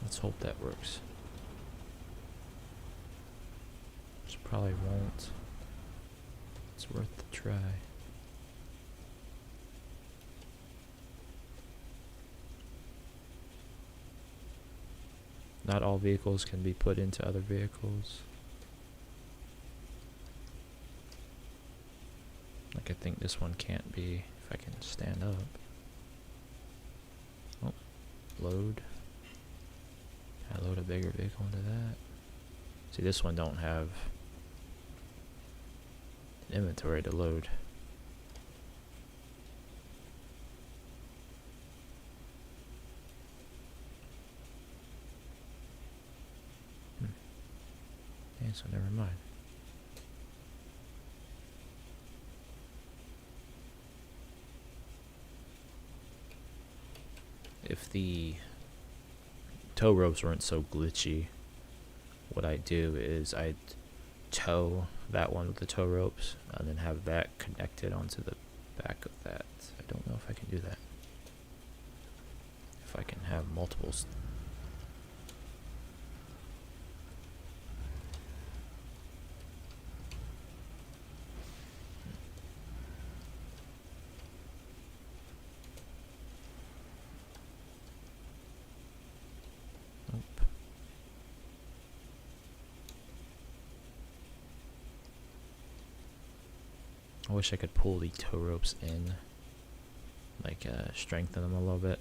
Let's hope that works. This probably won't. It's worth the try. Not all vehicles can be put into other vehicles. Like, I think this one can't be, if I can stand up. Oh, load. I load a bigger vehicle into that. See, this one don't have an inventory to load. Yeah, so never mind. If the tow ropes weren't so glitchy, what I do is I'd tow that one with the tow ropes and then have that connected onto the back of that. I don't know if I can do that. If I can have multiples. I wish I could pull the tow ropes in, like strengthen them a little bit.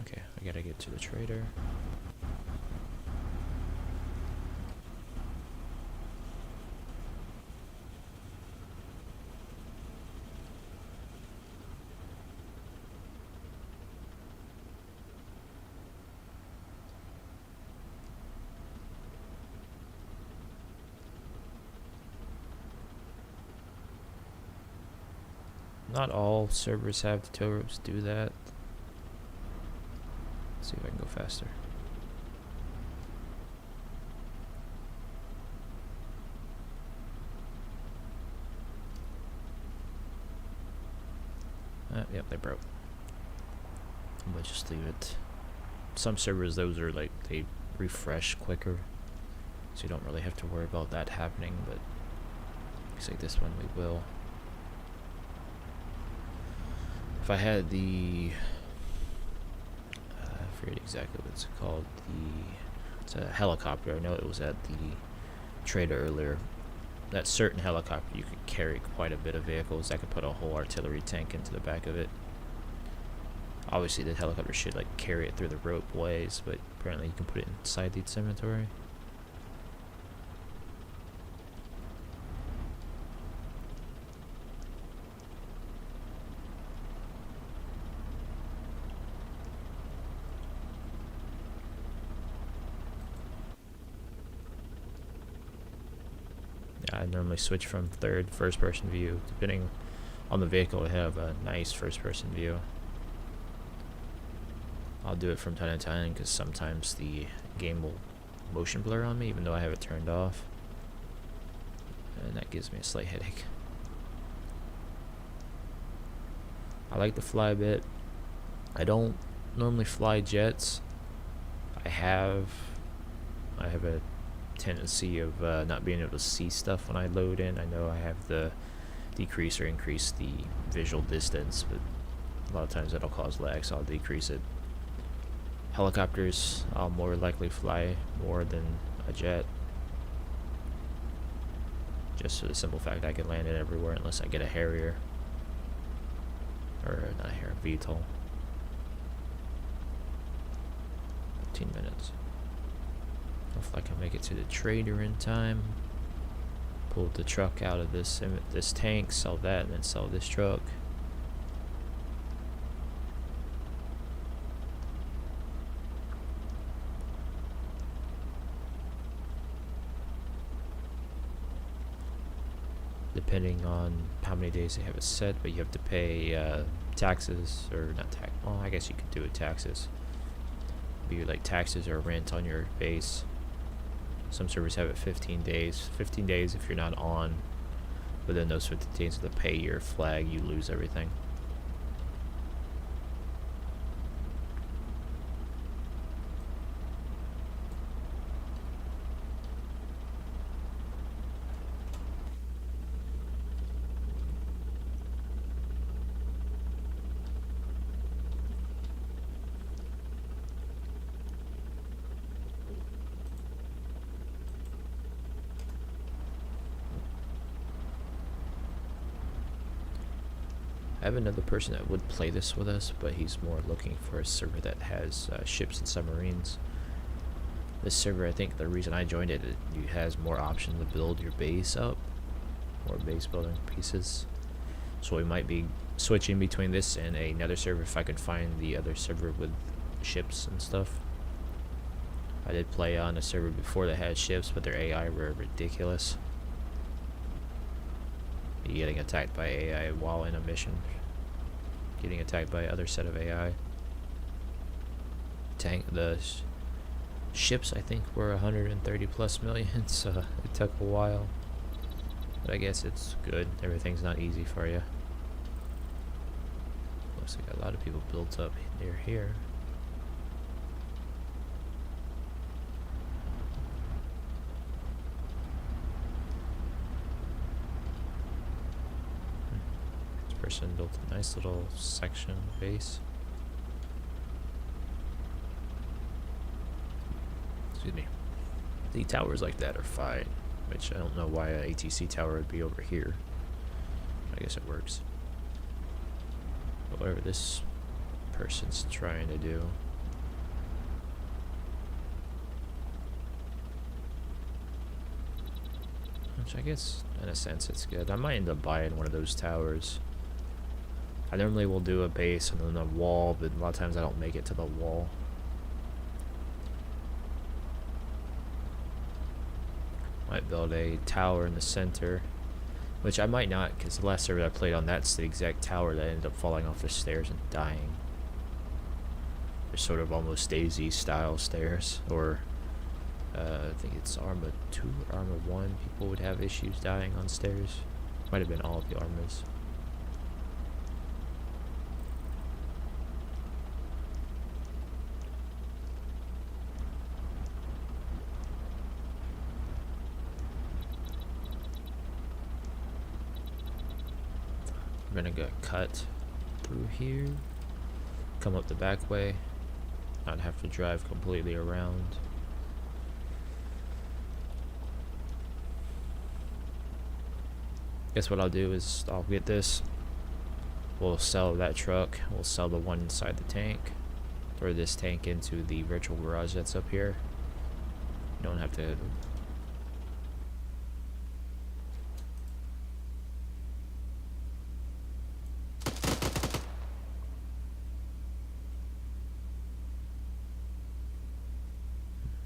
Okay, I gotta get to the trader. Not all servers have the tow ropes do that. Let's see if I can go faster. Yep, they broke. I'm gonna just leave it. Some servers, those are like, they refresh quicker, so you don't really have to worry about that happening, but looks like this one we will. If I had the, I forget exactly what it's called, it's a helicopter. I know it was at the trader earlier. That certain helicopter, you could carry quite a bit of vehicles. I could put a whole artillery tank into the back of it. Obviously the helicopter should like carry it through the rope ways, but apparently you can put it inside the inventory. I normally switch from first person view. Depending on the vehicle, I have a nice first person view. I'll do it from time to time because sometimes the game will motion blur on me even though I have it turned off. And that gives me a slight headache. I like to fly a bit. I don't normally fly jets. I have a tendency of not being able to see stuff when I load in. I know I have the decrease or increase the visual distance, but a lot of times that'll cause lag, so I'll decrease it. Helicopters, I'll more likely fly more than a jet, just for the simple fact I can land it everywhere unless I get a Harrier, or not a Harrier, VTOL. 15 minutes. Hopefully I can make it to the trader in time. Pull the truck out of this tank, sell that, and then sell this truck. Depending on how many days they have it set, but you have to pay taxes, or not tax. Well, I guess you could do it taxes. Be like taxes or rent on your base. Some servers have it 15 days. 15 days if you're not on. Within those 15 days of the pay your flag, you lose everything. I have another person that would play this with us, but he's more looking for a server that has ships and submarines. This server, I think the reason I joined it, it has more options to build your base up, more base building pieces. So we might be switching between this and another server if I could find the other server with ships and stuff. I did play on a server before that had ships, but their AI were ridiculous. You're getting attacked by AI while in a mission. Getting attacked by other set of AI. The ships, I think, were 130 plus million, so it took a while. But I guess it's good. Everything's not easy for you. Looks like a lot of people built up near here. Person built a nice little section base. Excuse me. The towers like that are fine, which I don't know why a ATC tower would be over here. I guess it works. But whatever this person's trying to do. Which I guess, in a sense, it's good. I might end up buying one of those towers. I normally will do a base and then a wall, but a lot of times I don't make it to the wall. Might build a tower in the center, which I might not, because the last server I played on, that's the exact tower that ended up falling off the stairs and dying. They're sort of almost Daisy style stairs, or I think it's Arma 2 or Arma 1. People would have issues dying on stairs. Might have been all of the Armas. We're gonna get cut through here, come up the back way, not have to drive completely around. Guess what I'll do is I'll get this, we'll sell that truck, we'll sell the one inside the tank, throw this tank into the virtual garage that's up here. You don't have to.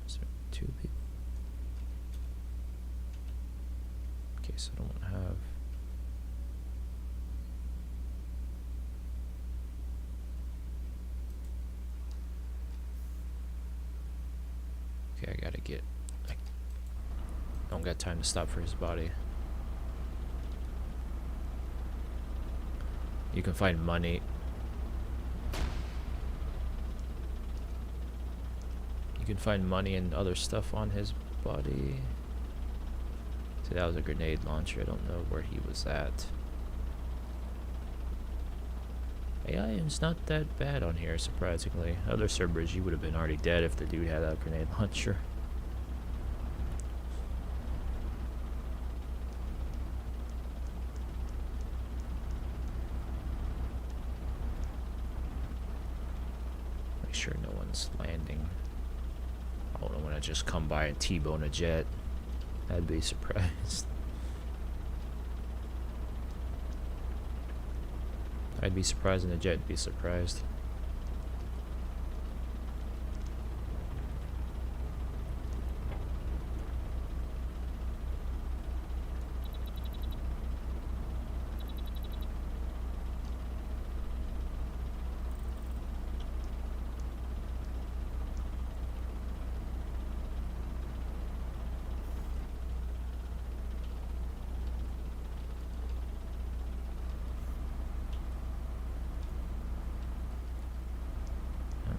Is there 2 people? Okay, so I don't want to have. Okay, I gotta get. I don't got time to stop for his body. You can find money. You can find money and other stuff on his body. So that was a grenade launcher. I don't know where he was at. AI is not that bad on here, surprisingly. Other servers, you would have been already dead if the dude had a grenade launcher. Make sure no one's landing. I don't want to just come by and T-bone a jet. I'd be surprised. I'd be surprised and the jet would be surprised.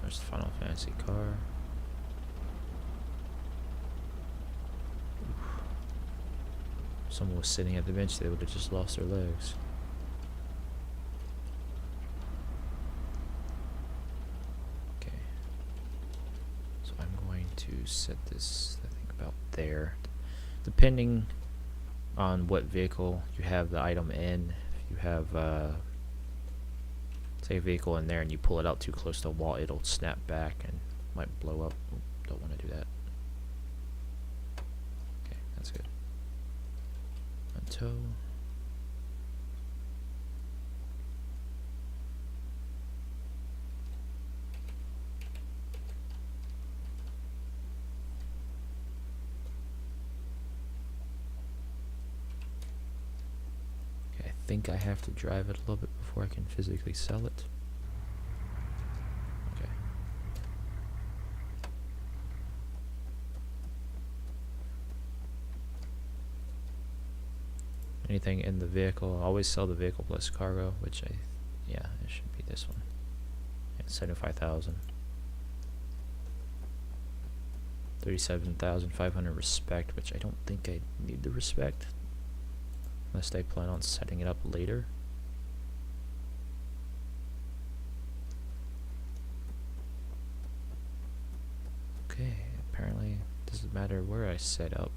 There's the Final Fantasy car. Oof. Someone was sitting at the bench, they would have just lost their legs. Okay. So I'm going to set this, I think, about there. Depending on what vehicle you have the item in, if you have say a vehicle in there and you pull it out too close to the wall, it'll snap back and might blow up. Don't want to do that. Okay, that's good. On tow. Okay, I think I have to drive it a little bit before I can physically sell it. Okay. Anything in the vehicle, I always sell the vehicle plus cargo, which yeah, it should be this one. Yeah, 75,000. 37,500 respect, which I don't think I need the respect. Unless they plan on setting it up later. Okay, apparently matter where I set up.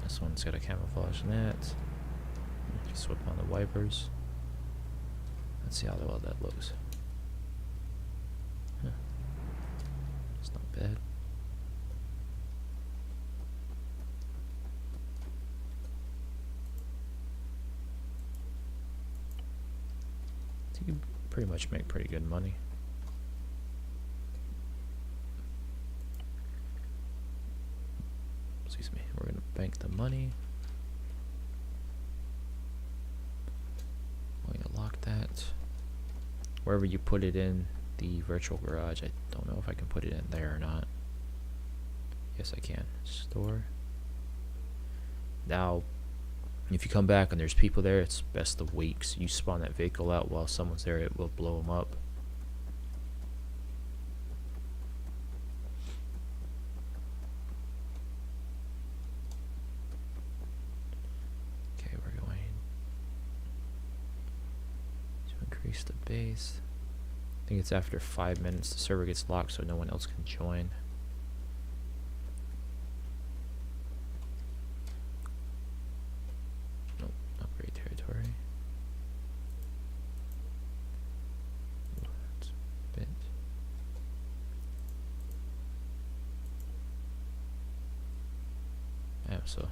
This one's got a camouflage net. Just whip on the wipers. Let's see how well that looks. Huh. It's not bad. You can pretty much make pretty good money. Excuse me. We're gonna bank the money. We're gonna lock that. Wherever you put it in the virtual garage, I don't know if I can put it in there or not. Yes, I can. Store. Now, if you come back and there's people there, it's best to wait. 'Cause you spawn that vehicle out while someone's there, it will blow them up. Okay, we're going to increase the base. I think it's after 5 minutes the server gets locked so no one else can join. Nope, upgrade territory. Ooh, that's a bit. Yeah, so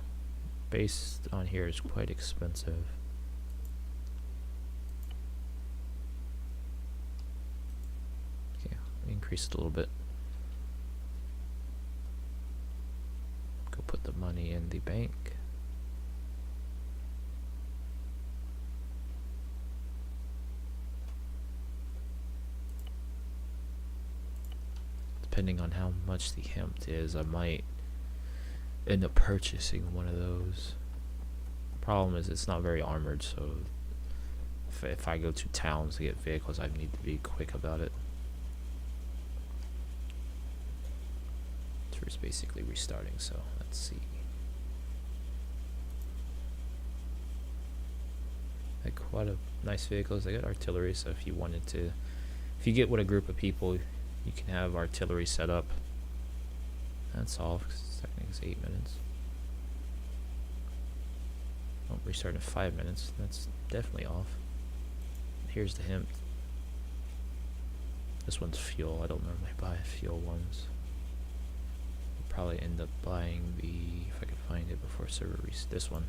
base on here is quite expensive. Increase it a little bit. Go put the money in the bank. Depending on how much the hemp is, I might end up purchasing one of those. Problem is it's not very armored, so if I go to towns to get vehicles, I need to be quick about it. It's basically restarting, so let's see. Like quite a nice vehicles. They got artillery, so if you wanted to, if you get with a group of people, you can have artillery set up. That's all, because technically it's 8 minutes. Oh, restart in 5 minutes. That's definitely off. Here's the hemp. This one's fuel. I don't normally buy fuel ones. Probably end up buying the, if I can find it before server this one.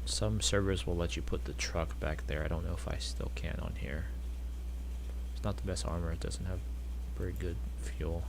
Some servers will let you put the truck back there. I don't know if I still can on here. It's not the best armor. It doesn't have very good fuel.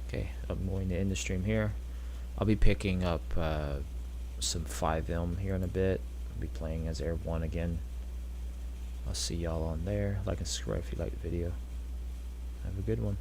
Okay, I'm going to end the stream here. I'll be picking up some 5M here in a bit. I'll be playing as Air 1 again. I'll see y'all on there. Like and subscribe if you like the video. Have a good one.